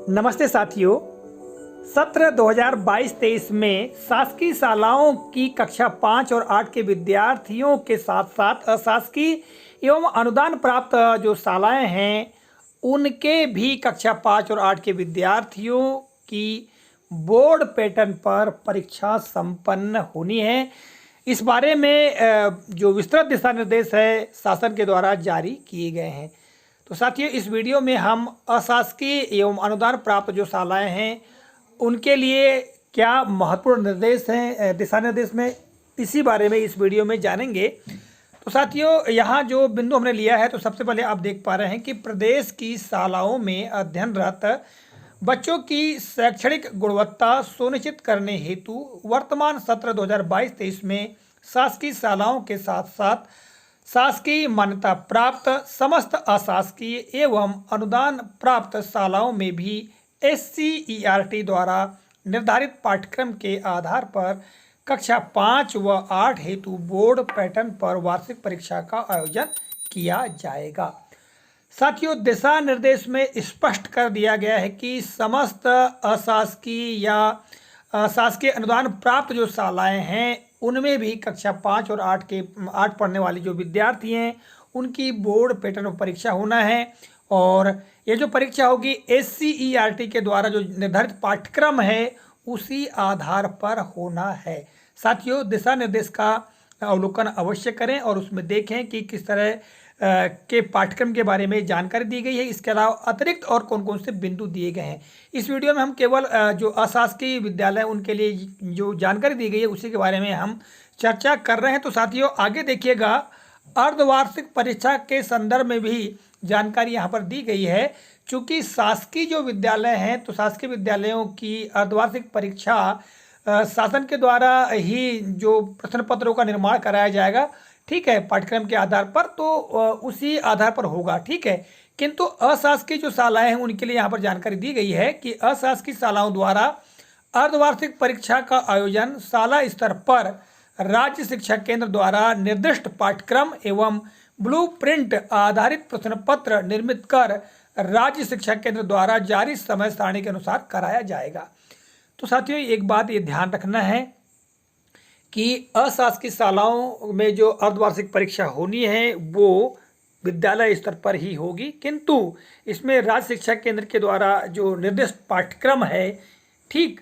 नमस्ते साथियों। सत्र 2022-23 में शासकीय शालाओं की कक्षा 5 और 8 के विद्यार्थियों के साथ साथ अशासकीय एवं अनुदान प्राप्त जो शालाएं हैं उनके भी कक्षा 5 और 8 के विद्यार्थियों की बोर्ड पैटर्न पर परीक्षा संपन्न होनी है। इस बारे में जो विस्तृत दिशा निर्देश है शासन के द्वारा जारी किए गए हैं। तो साथियों, इस वीडियो में हम अशासकीय एवं अनुदान प्राप्त जो शालाएं हैं उनके लिए क्या महत्वपूर्ण निर्देश हैं दिशा निर्देश में, इसी बारे में इस वीडियो में जानेंगे। तो साथियों, यहाँ जो बिंदु हमने लिया है, तो सबसे पहले आप देख पा रहे हैं कि प्रदेश की शालाओं में अध्ययनरत बच्चों की शैक्षणिक गुणवत्ता सुनिश्चित करने हेतु वर्तमान सत्र 2022-23 में शासकीय शालाओं के साथ साथ शासकीय मान्यता प्राप्त समस्त अशासकीय एवं अनुदान प्राप्त शालाओं में भी SCERT द्वारा निर्धारित पाठ्यक्रम के आधार पर कक्षा 5 व 8 हेतु बोर्ड पैटर्न पर वार्षिक परीक्षा का आयोजन किया जाएगा। साथियों, दिशा निर्देश में स्पष्ट कर दिया गया है कि समस्त अशासकीय या शासकीय अनुदान प्राप्त जो शालाएं हैं उनमें भी कक्षा 5 और 8 पढ़ने वाले जो विद्यार्थी हैं उनकी बोर्ड पैटर्न परीक्षा होना है। और ये जो परीक्षा होगी SCERT के द्वारा जो निर्धारित पाठ्यक्रम है उसी आधार पर होना है। साथियों, दिशा निर्देश का अवलोकन अवश्य करें और उसमें देखें कि किस तरह के पाठ्यक्रम के बारे में जानकारी दी गई है। इसके अलावा अतिरिक्त और कौन कौन से बिंदु दिए गए हैं। इस वीडियो में हम केवल जो अशासकीय विद्यालय उनके लिए जो जानकारी दी गई है उसी के बारे में हम चर्चा कर रहे हैं। तो साथियों, आगे देखिएगा, अर्धवार्षिक परीक्षा के संदर्भ में भी जानकारी यहाँ पर दी गई है। चूँकि शासकीय जो विद्यालय हैं तो शासकीय विद्यालयों की अर्धवार्षिक परीक्षा शासन के द्वारा ही जो प्रश्न पत्रों का निर्माण कराया जाएगा, ठीक है, पाठ्यक्रम के आधार पर, तो उसी आधार पर होगा, ठीक है। किंतु अशासकीय जो शालाएं हैं उनके लिए यहाँ पर जानकारी दी गई है कि अशासकीय शालाओं द्वारा अर्धवार्षिक परीक्षा का आयोजन शाला स्तर पर राज्य शिक्षा केंद्र द्वारा निर्दिष्ट पाठ्यक्रम एवं ब्लूप्रिंट आधारित प्रश्न पत्र निर्मित कर राज्य शिक्षा केंद्र द्वारा जारी समय सारणी के अनुसार कराया जाएगा। तो साथियों, एक बात ये ध्यान रखना है कि अशासकीय शालाओं में जो अर्धवार्षिक परीक्षा होनी है वो विद्यालय स्तर पर ही होगी, किंतु इसमें राज्य शिक्षा केंद्र के द्वारा जो निर्दिष्ट पाठ्यक्रम है, ठीक,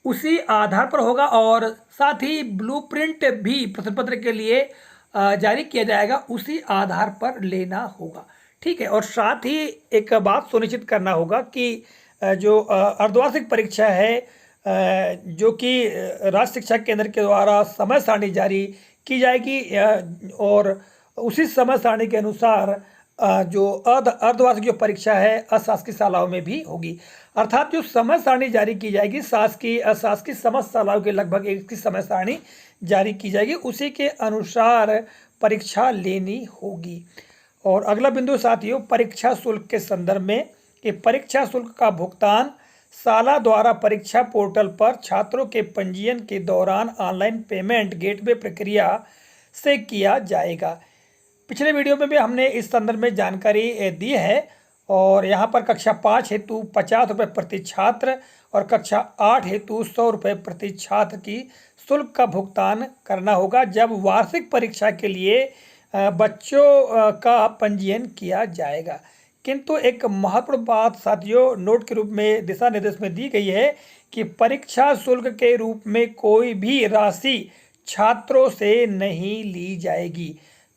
उसी आधार पर होगा। और साथ ही ब्लूप्रिंट भी प्रश्न पत्र के लिए जारी किया जाएगा, उसी आधार पर लेना होगा, ठीक है। और साथ ही एक बात सुनिश्चित करना होगा कि जो अर्धवार्षिक परीक्षा है जो कि राज्य शिक्षा केंद्र के द्वारा समय सारणी जारी की जाएगी और उसी समय सारणी के अनुसार जो अर्धवार्षिक जो परीक्षा है अशासकीय शालाओं में भी होगी। अर्थात जो समय सारणी जारी की जाएगी शासकीय अशासकीय समस्त शालाओं के लगभग एक की समय सारणी जारी की जाएगी, उसी के अनुसार परीक्षा लेनी होगी। और अगला बिंदु साथियों, परीक्षा शुल्क के संदर्भ में कि परीक्षा शुल्क का भुगतान शाला द्वारा परीक्षा पोर्टल पर छात्रों के पंजीयन के दौरान ऑनलाइन पेमेंट गेटवे प्रक्रिया से किया जाएगा। पिछले वीडियो में भी हमने इस संदर्भ में जानकारी दी है। और यहाँ पर कक्षा 5 हेतु 50 रुपये प्रति छात्र और कक्षा 8 हेतु 100 रुपये प्रति छात्र की शुल्क का भुगतान करना होगा जब वार्षिक परीक्षा के लिए बच्चों का पंजीयन किया जाएगा। किंतु एक महत्वपूर्ण बात साथियों नोट के रूप में दिशा निर्देश में दी गई है कि परीक्षा शुल्क के रूप में कोई भी राशि छात्रों से नहीं ली जाएगी।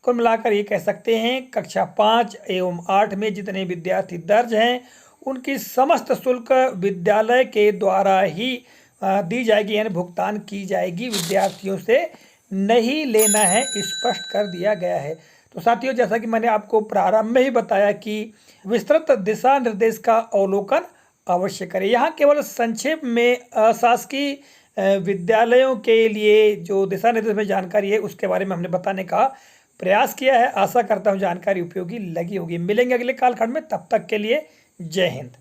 कुल मिलाकर ये कह सकते हैं कक्षा 5 एवं 8 में जितने विद्यार्थी दर्ज हैं उनकी समस्त शुल्क विद्यालय के द्वारा ही दी जाएगी, यानी भुगतान की जाएगी, विद्यार्थियों से नहीं लेना है, स्पष्ट कर दिया गया है। तो साथियों, जैसा कि मैंने आपको प्रारंभ में ही बताया कि विस्तृत दिशा निर्देश का अवलोकन अवश्य करें। यहाँ केवल संक्षेप में अशासकीय विद्यालयों के लिए जो दिशा निर्देश में जानकारी है उसके बारे में हमने बताने का प्रयास किया है। आशा करता हूँ जानकारी उपयोगी लगी होगी। मिलेंगे अगले कालखंड में, तब तक के लिए जय हिंद।